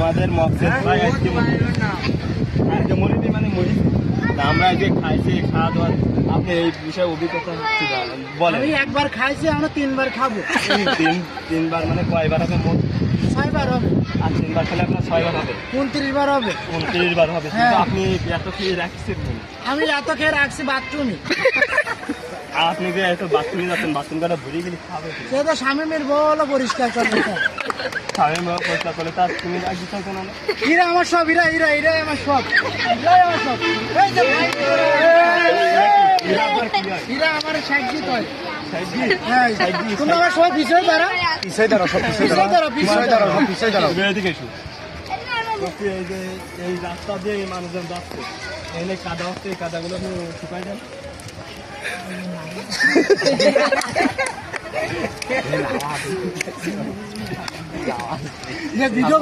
আমাদের মকসেদ ভাই আজকে মরিদি মানে মরিদ আমরা যে খাইছি খাওয়া দাওয়া আপনি এই বিষয়ে অভিজ্ঞতা বলেন। আমি একবার খাইছি, আমরা 3 বার খাবো। তিনবার মানে কয়বার হবে মোট? 6 বার হবে। আর 3 বার খেলে আপনার 6 বার হবে, 29 বার হবে। 29 বার হবে। কিন্তু আপনি এত খেয়ে রাখছেন, আমি এত খেয়ে রাখছি বাথরুমে। আপনি যে এত বাথরুমে যাচ্ছেন, বাথরুম কাটা ভরে গেলে খাবে সে তো স্বামীমের বউ হলো পরিষ্কার করবে। স্বামী পরিষ্কার করলে তার তুমি রাখতে চাইছো না? হীরা আমার সব, হীরা হীরা হীরাই আমার সব, হীরাই আমার সব। এই যে ভাই, হীরা আমার সাইডি কয়। হ্যাঁ, তুমি আমার সব পিছনে দাঁড়া, পিছাই দাঁড়াও, সব পিছাই পিছনে দাঁড়া, পিছনে দাঁড়া। পিছাই দাঁড়াও। এদিকে এসো। এই যে এই রাস্তা দিয়ে এই মানুষজন যাচ্ছে, এনে কাদা হচ্ছে, এই কাদাগুলো আপনি শুকাই দেন। ভিডিও